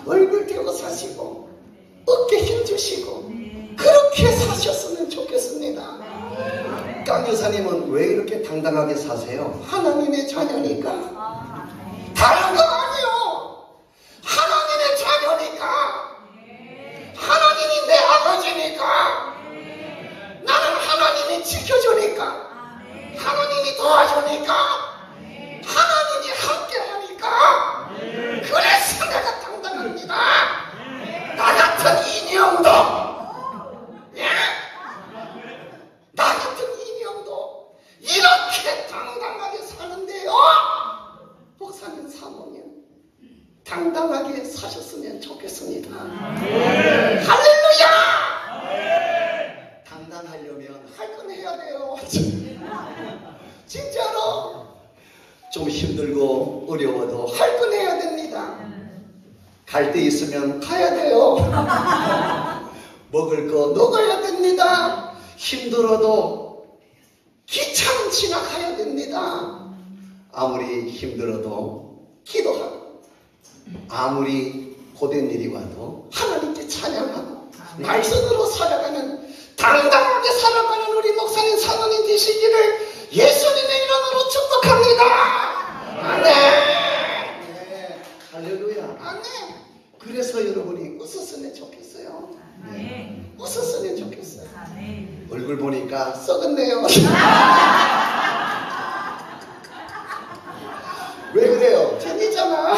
얼굴 대고 사시고 어깨 힘주시고 그렇게 사셨으면 좋겠습니다. 강 여사님은 왜 이렇게 당당하게 사세요? 하나님의 자녀니까. 다른 거 아니요. 하나님의 자녀니까. 하나님이 내 아버지니까. 나는 하나님이 지켜주니까. 하나님이 도와주니까. 하나님이 함께하니까. 그래서 내가 당당합니다. 나 같은 인형도, 예? 나 같은 인형도 이렇게 당당하게 사는데요. 목사님, 사모님, 당당하게 사셨으면 좋겠습니다. 할렐루야! 당당하려면 할 건 해야 돼요. 진짜로. 좀 힘들고 어려워도 할 건 해야 됩니다. 갈 데 있으면 가야 돼요. 먹을 거 먹어야 됩니다. 힘들어도 기차는 지나가야 됩니다. 아무리 힘들어도 기도하고, 아무리 고된 일이 와도 하나님께 찬양하고 말씀으로 살아가는, 당당하게 살아가는 우리 목사님, 사모님 되시기를 예수님의 이름으로 축복합니다. 아멘. 네. 할렐루야. 아멘. 그래서 여러분이 웃었으면 좋겠어요. 네. 웃었으면 좋겠어요. 얼굴 보니까 썩었네요. 왜 그래요? 재미잖아.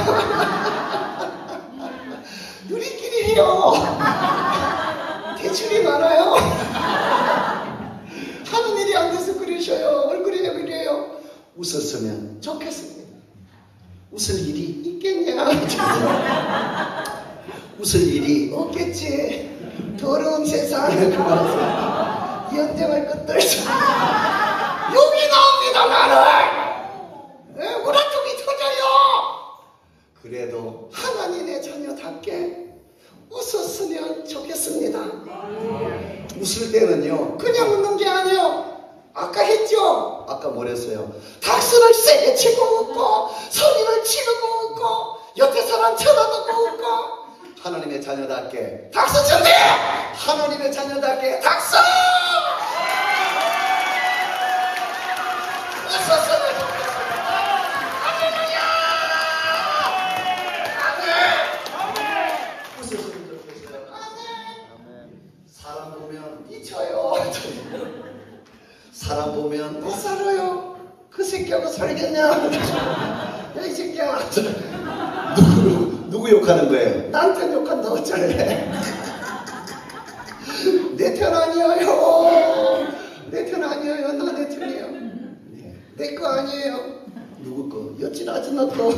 우리끼리 해요. 대출이 많아요. 하는 일이 안 돼서 그러셔요. 얼굴이 왜 그래요? 웃었으면 좋겠습니다. 웃을 일이 있겠냐? 웃을 일이 없겠지. 더러운 세상을 그만해서 연장할 것들 여기 나옵니다. 나는 우라통이 터져요. 그래도 하나님의 자녀답게 웃었으면 좋겠습니다. 웃을 때는요, 그냥 웃는 게 아니에요. 아까 했죠? 아까 뭐랬어요? 박수를 세게 치고 웃고, 소리를 지르고 웃고, 옆에 사람 쳐다보고 웃고. 하나님의 자녀답게 박수 준비! 하나님의 자녀답게 박수! 웃었으면 좋겠습니다. 할렐루야! 아멘! 웃었으면 좋겠어요. 아멘! 사람 보면 미쳐요. 사람 보면 못 살아요. 그 새끼하고 살겠냐? 야, 이 새끼야. 누구 욕하는 거예요? 남편 욕한다 어쩔래? 내 편 아니에요. 내 편 아니에요. 나 내 편이에요. 내 거 아니에요. 누구 거? 여친 아줌마 거.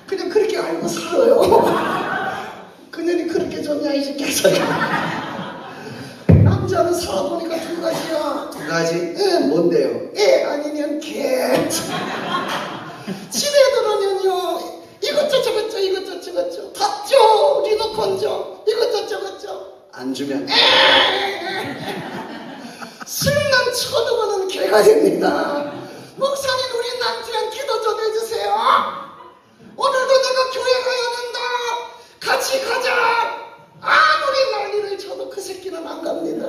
그냥 그렇게 알고 살아요. 그년이 그렇게 좋냐 이 새끼야. 남자는 살아보니까 두 가지야. 두 가지? 예, 뭔데요? 애 아니면 개. 집에 들어오면요, 이것저 저것저 이것저 저것저 닫죠. 리모컨 줘. 이것저 저것저 안 주면 술만 쳐놓으면 개가 됩니다. 목사님, 우리 남편 기도 좀 해주세요. 오늘도 내가 교회 가야 된다. 같이 가자. 아무리 난리를 쳐도 그 새끼는 안 갑니다.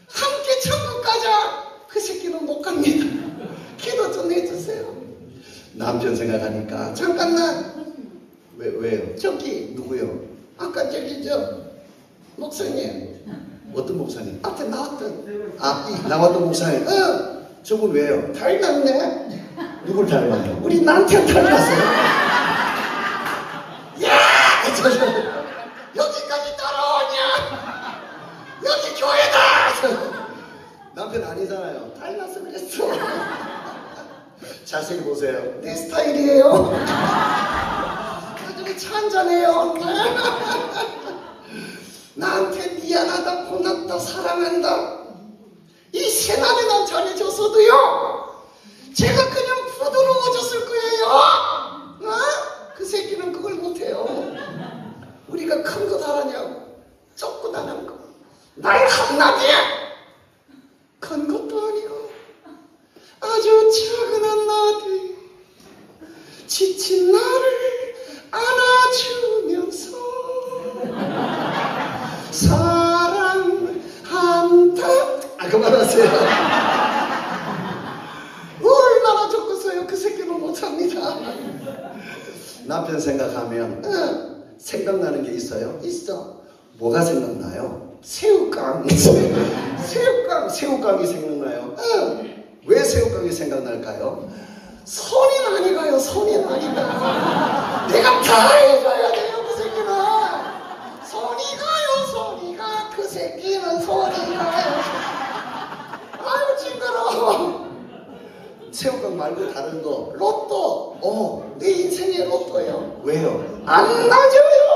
함께 천국 가자. 그 새끼는 못 갑니다. 기도 좀 해주세요. 남편 생각하니까 잠깐만. 왜요? 저기 누구요? 아까 저기 목사님. 어떤 목사님? 앞에 나왔던 나왔던 목사님. 저분 왜요? 닮았네. 누굴 닮았냐? 우리 남편 닮았어요. 야! 여기까지 따라오냐? 여기 교회다. 남편 아니잖아요. 닮아서 그랬어. 자세히 보세요. 내 스타일이에요. 나중에 차 한잔해요. 나한테 미안하다, 고맙다, 사랑한다, 이 세 마디만 잘해줬어도요, 제가 그냥 부드러워졌을 거예요. 그 새끼는 그걸 못해요. 우리가 큰 거 잘하냐고, 쫓고다는 거. 나의 한마디야. 큰 것도 아니고 아주 작은 한마디. 지친 나를 안아줘. 하세요. 얼마나 좋겠어요. 그 새끼는 못 삽니다. 남편 생각하면 생각나는 게 있어요? 있어. 뭐가 생각나요? 새우깡. 새우깡이 생각나요? 왜 새우깡이 생각날까요? 손이 많이 가요. 손이 많이 가. 내가 다 해줘야 돼요. 그 새끼는 손이 가요. 손이 가. 그 새끼는 손이 가요. 아유 징그러워. 새우깡 말고 다른 거 로또. 내 인생의 로또예요. 왜요? 안 낮아요.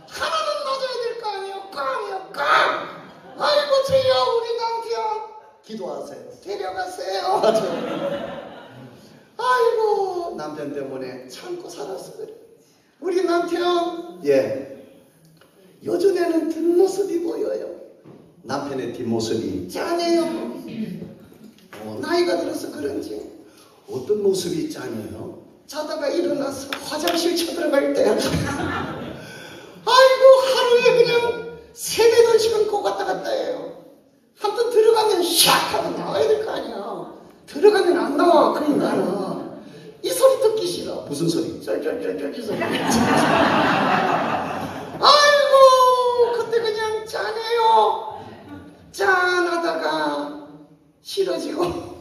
하나는 낮아야 될 거 아니에요. 깡이요. 아이고 주여 우리 남편 기도하세요. 데려가세요. 아이고 남편 때문에 참고 살았어요. 우리 남편 요즘에는 뒷모습이 보여요. 남편의 뒷모습이 짠해요. 나이가 들어서 그런지 어떤 모습이 짠해요? 자다가 일어나서 화장실 쳐들어갈 때 아이고 하루에 그냥 3-8시간 고 갔다 해요. 한번 들어가면 샥 하고 나와야 될 거 아니야. 들어가면 안 나와. 그 인간은 이 소리 듣기 싫어. 무슨 소리? 쩔쩔쩔쩔 소리. 아이고 그때 그냥 짠해요. 짠하다가 싫어지고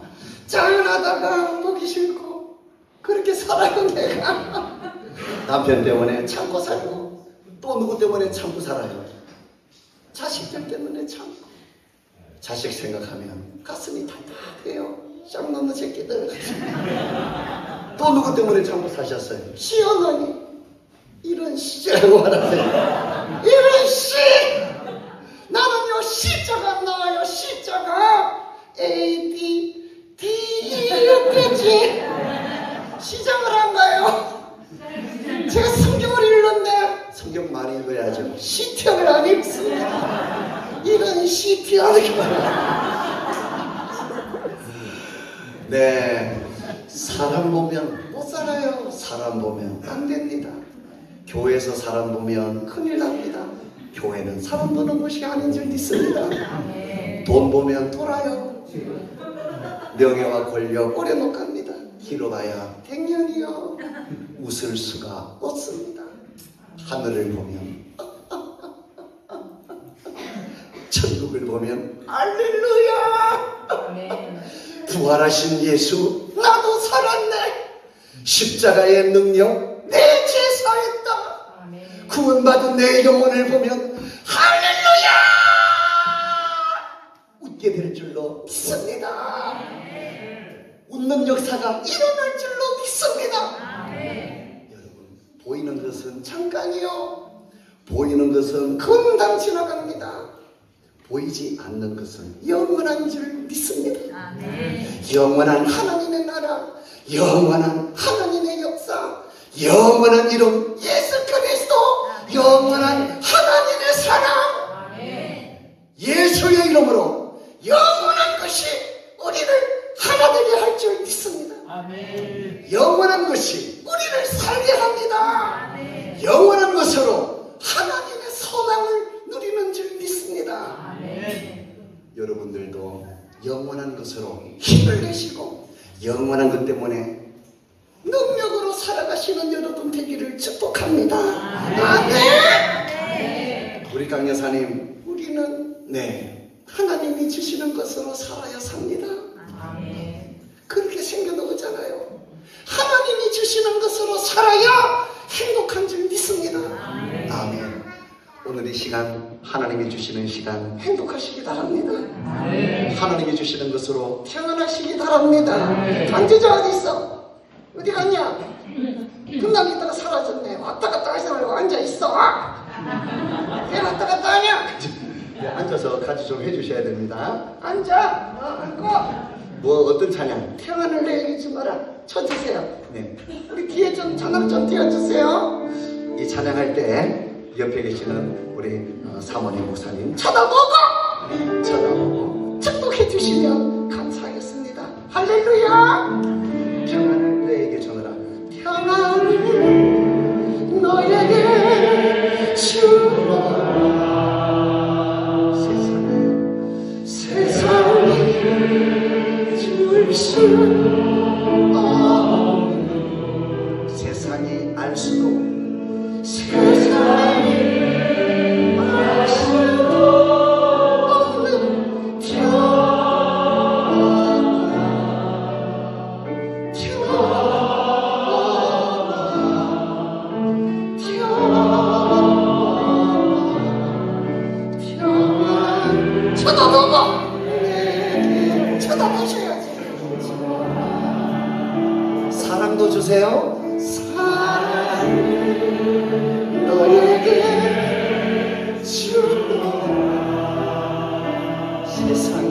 짠하다가 보기 싫고 그렇게 살아요. 내가 남편 때문에 참고 살고 또 누구 때문에 참고 살아요. 자식들 때문에 참고. 자식 생각하면 가슴이 답답해요. 쌍놈의 새끼들. 또 누구 때문에 참고 사셨어요? 시어머니. 이런 씨라고 하라세요. 이런 씨. 나는요 C자가 안 나와요. C자가 A, D, D 이렇게지. 시장을 안 가요. 제가 성경을 읽는데 성경 많이 읽어야죠. 시티를 안 읽습니다. 이런 시티하는 네, 사람 보면 못 살아요. 사람 보면 안 됩니다. 교회에서 사람 보면 큰일 납니다. 교회는 사람 보는 곳이 아닌 줄 믿습니다. 돈 보면 돌아요. 명예와 권력 오래 못 갑니다. 길어봐야 백년이요. 웃을 수가 없습니다. 하늘을 보면 천국을 보면 할렐루야. 부활하신 예수 나도 살았네. 십자가의 능력 내 제사했다. 구원받은 내 영혼을 보면 할렐루야 웃게 될 줄로 믿습니다. 웃는 역사가 일어날 줄로 믿습니다. 여러분 보이는 것은 잠깐이요. 보이는 것은 금방 지나갑니다. 보이지 않는 것은 영원한 줄 믿습니다. 영원한 하나님의 나라, 영원한 하나님의 역사, 영원한 이름 예수 그리스도, 영원한 하나님의 사랑, 예수의 이름으로 영원한 것이 우리를 하나 되게 할 줄 믿습니다. 영원한 것이 우리를 살게 합니다. 영원한 것으로 하나님의 소망을 누리는 줄 믿습니다. 여러분들도 영원한 것으로 힘을 내시고 영원한 것 때문에 능력으로 살아가시는 여러분 되기를 축복합니다. 아멘. 우리 강 여사님, 우리는 하나님이 주시는 것으로 살아야 삽니다. 그렇게 생겨놓잖아요. 하나님이 주시는 것으로 살아야 행복한 줄 믿습니다. 아멘. 오늘 이 시간 하나님이 주시는 시간 행복하시기 바랍니다. 하나님이 주시는 것으로 태어나시기 바랍니다. 반지자 어디 있어? 어디 갔냐? 금방 있다가 사라졌네. 왔다 갔다 하지 말고 앉아있어. 왜 왔다 갔다 하냐? 앉아서 같이 좀 해주셔야 됩니다. 앉아. 앉고. 뭐 어떤 찬양? 평안을 내리지 마라. 쳐주세요. 우리 뒤에 좀 찬양 좀 띄워주세요. 이 찬양할 때 옆에 계시는 우리 사모님 목사님 쳐다보고 축복해 주시면 감사하겠습니다. 할렐루야. 평안을 너에게 전하라. 평안을 너에게 주라. 세상을 알 수도 세상에 알 수도 없는 쳐다봐봐. 쳐다보셔야지. 사랑도 주세요. 사랑 너에게 주고 세상이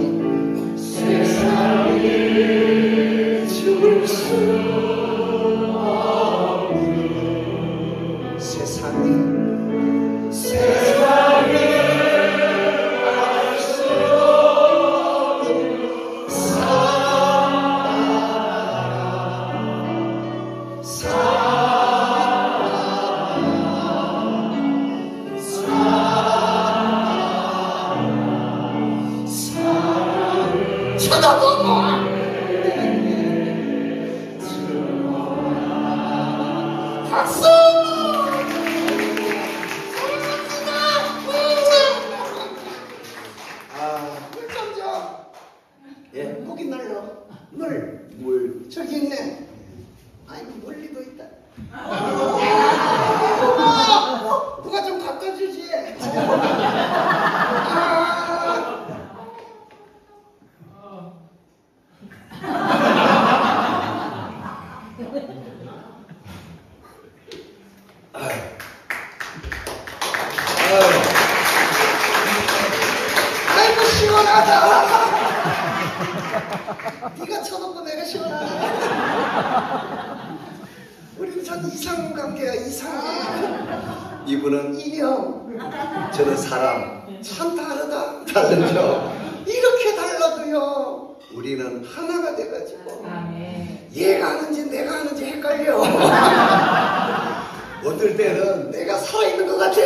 줄 수 없는 세상이 알 수 없는 쳐다보고 박수! 물 좀 줘. 예, 목이 날려. 물. 저기 있네. 아이고, 멀리도 있다. 누가 좀 갖다 주지. 아이고 시원하다. 네가 쳐놓고 내가 시원하다. 우리는 참 이상한 관계야. 이상해. 이분은 인형, 저는 사람. 참 다르다. 다르죠. 이렇게 달라도요 우리는 하나가 돼가지고 얘가 하는지 내가 하는지 헷갈려. 어떨 때는 내가 살아있는 것 같아.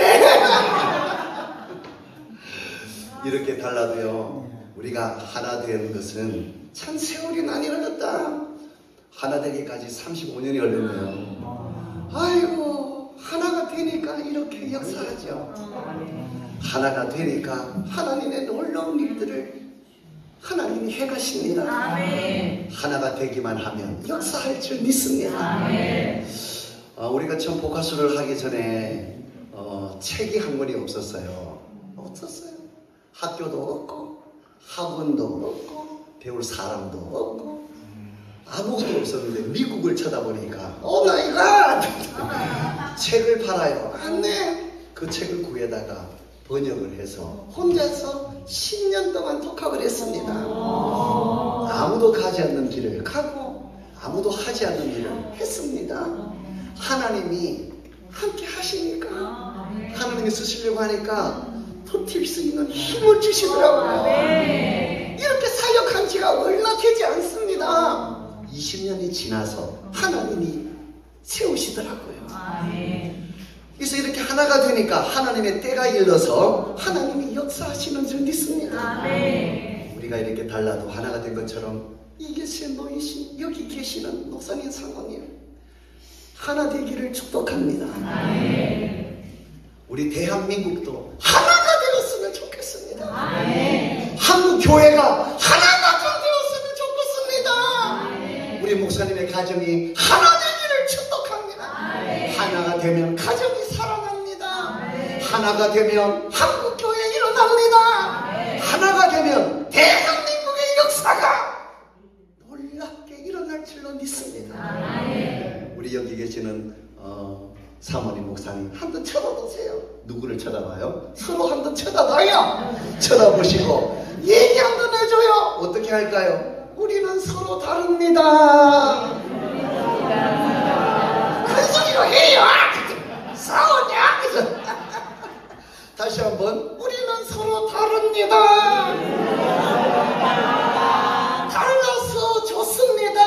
이렇게 달라도요 우리가 하나 된 것은 참 세월이 많이 흘렀다. 하나 되기까지 35년이 걸렸네요. 아이고 하나가 되니까 이렇게 역사하죠. 하나가 되니까 하나님의 놀라운 일들을 하나님이 해가십니다. 하나가 되기만 하면 역사할 줄 믿습니다. 우리가 처음 복화수를 하기 전에 책이 한 권이 없었어요. 학교도 없고 학원도 없고 배울 사람도 없고 아무것도 없었는데 미국을 쳐다보니까 오 마이 갓! 책을 팔아요. 안돼. 그 책을 구해다가 번역을 해서 혼자서 10년 동안 독학을 했습니다. 아무도 가지 않는 길을 가고 아무도 하지 않는 일을 했습니다. 하나님이 함께 하시니까 하나님이 쓰시려고 하니까 버틸 수 있는 힘을 주시더라고요. 이렇게 사역한 지가 얼마 되지 않습니다. 20년이 지나서 하나님이 세우시더라고요. 그래서 이렇게 하나가 되니까 하나님의 때가 일러서 하나님이 역사하시는 줄 믿습니다. 우리가 이렇게 달라도 하나가 된 것처럼 이곳에 모이신 여기 계시는 목사님 사모님 하나 되기를 축복합니다. 우리 대한민국도 하나가 되었으면 좋겠습니다. 한국 교회가 하나가 좀 되었으면 좋겠습니다. 우리 목사님의 가정이 하나 되기를 축복합니다. 하나가 되면 가정이 살아납니다. 하나가 되면 한국 교회 일어납니다. 하나가 되면 대한민국의 역사가 놀랍게 일어날 줄로 믿습니다. 우리 여기 계시는 사모님 목사님 한번 쳐다보세요. 누구를 쳐다봐요? 서로 한번 쳐다봐요. 쳐다보시고 얘기 한번 해줘요. 어떻게 할까요? 우리는 서로 다릅니다. 큰 소리로 해요. 싸우냐? 다시 한번 우리는 서로 다릅니다. 달라서 좋습니다.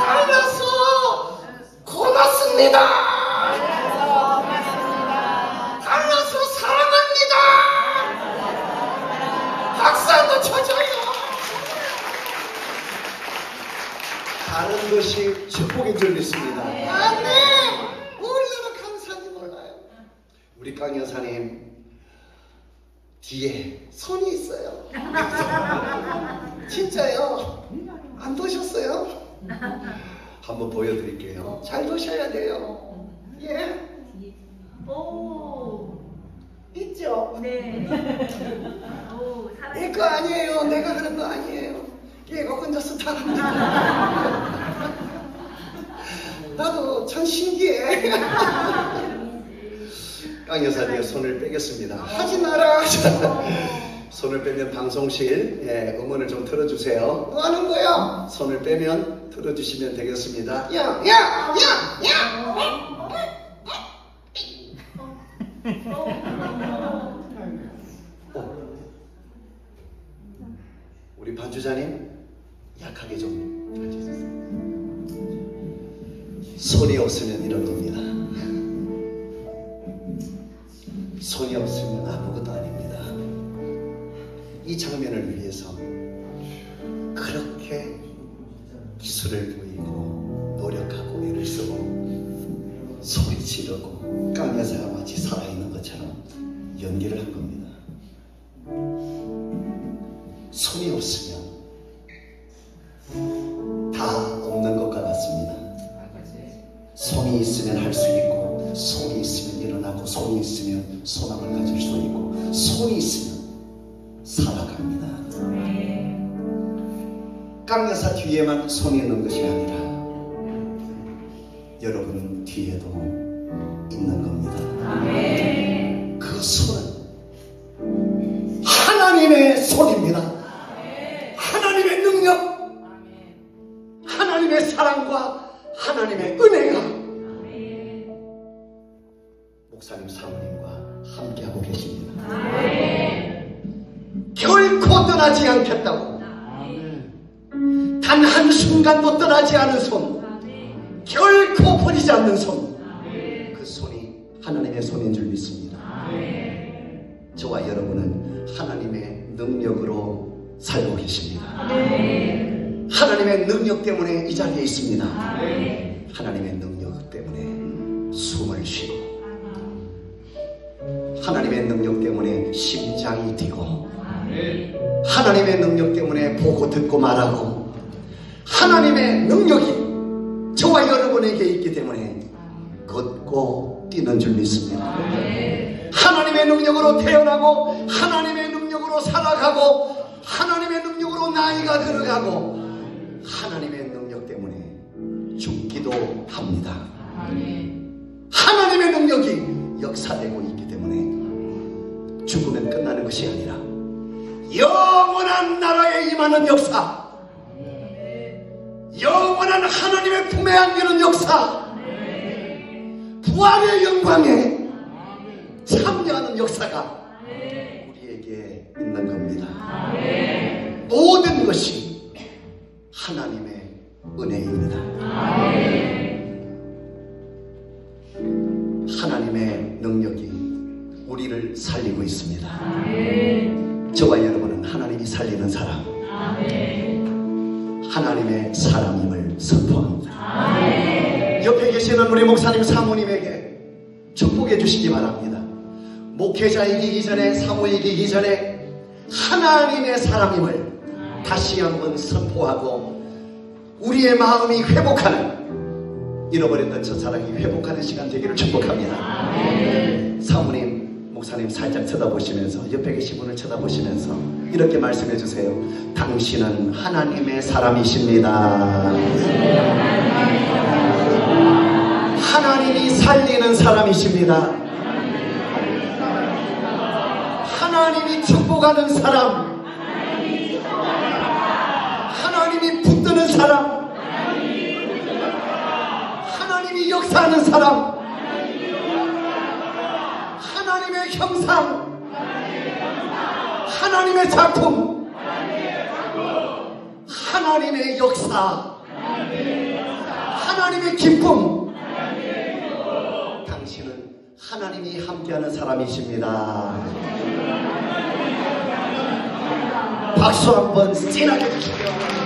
달라서 고맙습니다. 달라서 사랑합니다. 박수 한번 쳐줘요. 사는 것이 축복인 줄 믿습니다. 아멘. 얼마나 감사한지 몰라요. 우리 강 여사님 뒤에 손이 있어요. 진짜요. 안 도셨어요? 한번 보여드릴게요. 잘 도셔야 돼요. 예. 오. 있죠? 네. 오, 내 거 아니에요. 내가 그런 거 아니에요. 얘가 혼자서 다 합니다. 나도 참 신기해. 강 여사 뒤에 손을 빼겠습니다. 하지 마라. 손을 빼면 방송실 음원을 좀 틀어주세요. 뭐 하는 거야? 손을 빼면 틀어주시면 되겠습니다. 야, 야, 야, 야. 우리 반주자님 약하게 좀 해주세요. 손이 없으면 이런 겁니다. 손이 없으면 아무것도 아닙니다. 이 장면을 위해서 그렇게 기술을 보이고 노력하고 애를 쓰고 소리 지르고 깡여사가 마치 살아있는 것처럼 연기를 한 겁니다. 손이 없으면 다 없는 것과 같습니다. 손이 있으면 할 수 있고, 손이 있으면 일어나고, 손이 있으면 소망을 가질 수 있고, 손이 있으면 살아갑니다. 깡여사 뒤에만 손이 있는 것이 아니라 여러분 뒤에도 있는 겁니다. 그 손은 하나님의 손입니다. 하나님의 능력, 하나님의 사랑과 하나님의 은혜가 목사님 사모님과 함께하고 계십니다. 결코 떠나지 않겠다고, 단 한순간도 떠나지 않은 손, 결코 버리지 않는 손, 그 손이 하나님의 손인 줄 믿습니다. 저와 여러분은 하나님의 능력으로 살고 계십니다. 하나님의 능력 때문에 이 자리에 있습니다. 하나님의 능력 때문에 숨을 쉬고, 하나님의 능력 때문에 심장이 뛰고, 하나님의 능력 때문에 보고 듣고 말하고, 하나님의 능력이 저와 여러분에게 있기 때문에 걷고 뛰는 줄 믿습니다. 하나님의 능력으로 태어나고, 하나님의 능력으로 살아가고, 하나님의 능력으로 나이가 들어가고, 하나님의 능력 때문에 죽기도 합니다. 하나님의 능력이 역사되고 있기 때문에 죽으면 끝나는 것이 아니라 영원한 나라에 임하는 역사, 영원한 하나님의 품에 안기는 역사, 부활의 영광에 참여하는 역사가 우리에게 있는 겁니다. 모든 것이 하나님의 은혜입니다. 하나님의 능력이 우리를 살리고 있습니다. 저와 여러분은 하나님이 살리는 사람, 하나님의 사람임을 선포합니다. 옆에 계시는 우리 목사님 사모님에게 축복해 주시기 바랍니다. 목회자이기 전에, 사모이기 전에 하나님의 사람임을 다시 한번 선포하고, 우리의 마음이 회복하는, 잃어버렸던 첫사랑이 회복하는 시간 되기를 축복합니다. 사모님, 목사님 살짝 쳐다보시면서, 옆에 계신 분을 쳐다보시면서 이렇게 말씀해 주세요. 당신은 하나님의 사람이십니다. 하나님이 살리는 사람이십니다. 하나님이 축복하는 사람, 하나님이 붙드는 사람, 하나님이 역사하는 사람, 하나님의 형상, 하나님의 작품, 하나님의 역사, 하나님의 기쁨, 당신은 하나님이 함께하는 사람이십니다. 박수 한번 진하게 주시죠.